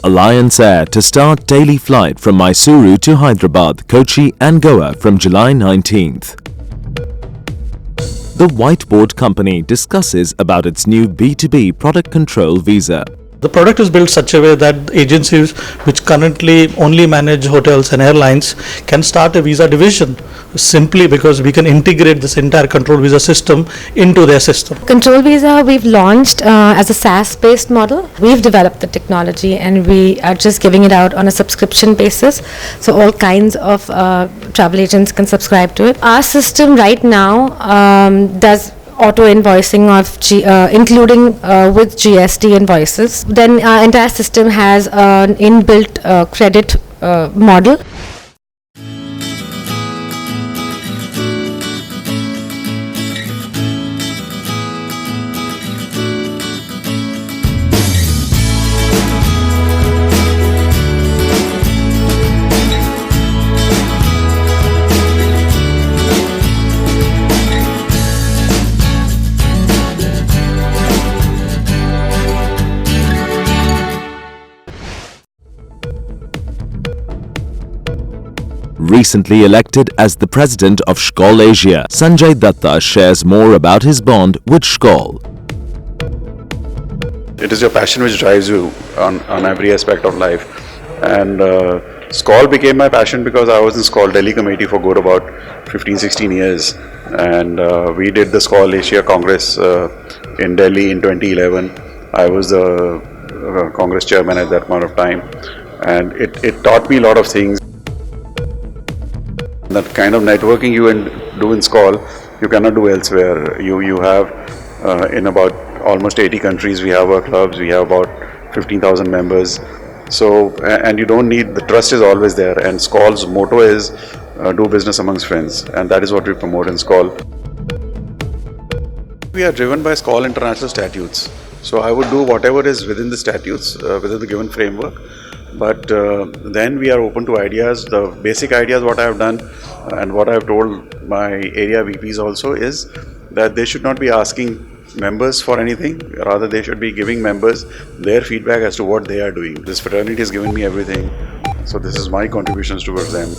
Alliance Air to start daily flight from Mysuru to Hyderabad, Kochi and Goa from July 19th. The Whiteboard Company discusses about its new B2B product control visa. The product is built such a way that agencies which currently only manage hotels and airlines can start a visa division simply because we can integrate this entire control visa system into their system. Control visa we've launched as a SaaS based model. We've developed the technology and we are just giving it out on a subscription basis. So all kinds of travel agents can subscribe to it. Our system right now does auto invoicing of including with GST invoices. Then our entire system has an inbuilt credit model. Recently elected as the president of Skal Asia, Sanjay Dutta shares more about his bond with Skål. It is your passion which drives you on every aspect of life. And Skål became my passion because I was in Skål Delhi committee for good about 15-16 years. And we did the Skal Asia Congress in Delhi in 2011. I was the Congress chairman at that point of time. And it taught me a lot of things. That kind of networking you do in Skål, you cannot do elsewhere. You have in about almost 80 countries, we have our clubs, we have about 15,000 members. So, and you don't need, the trust is always there. And Skål's motto is do business amongst friends. And that is what we promote in Skål. We are driven by Skål international statutes. So I would do whatever is within the statutes, within the given framework. But then we are open to ideas. The basic ideas what I have done and what I have told my area VPs also is that they should not be asking members for anything. Rather, they should be giving members their feedback as to what they are doing. This fraternity has given me everything. So this is my contributions towards them.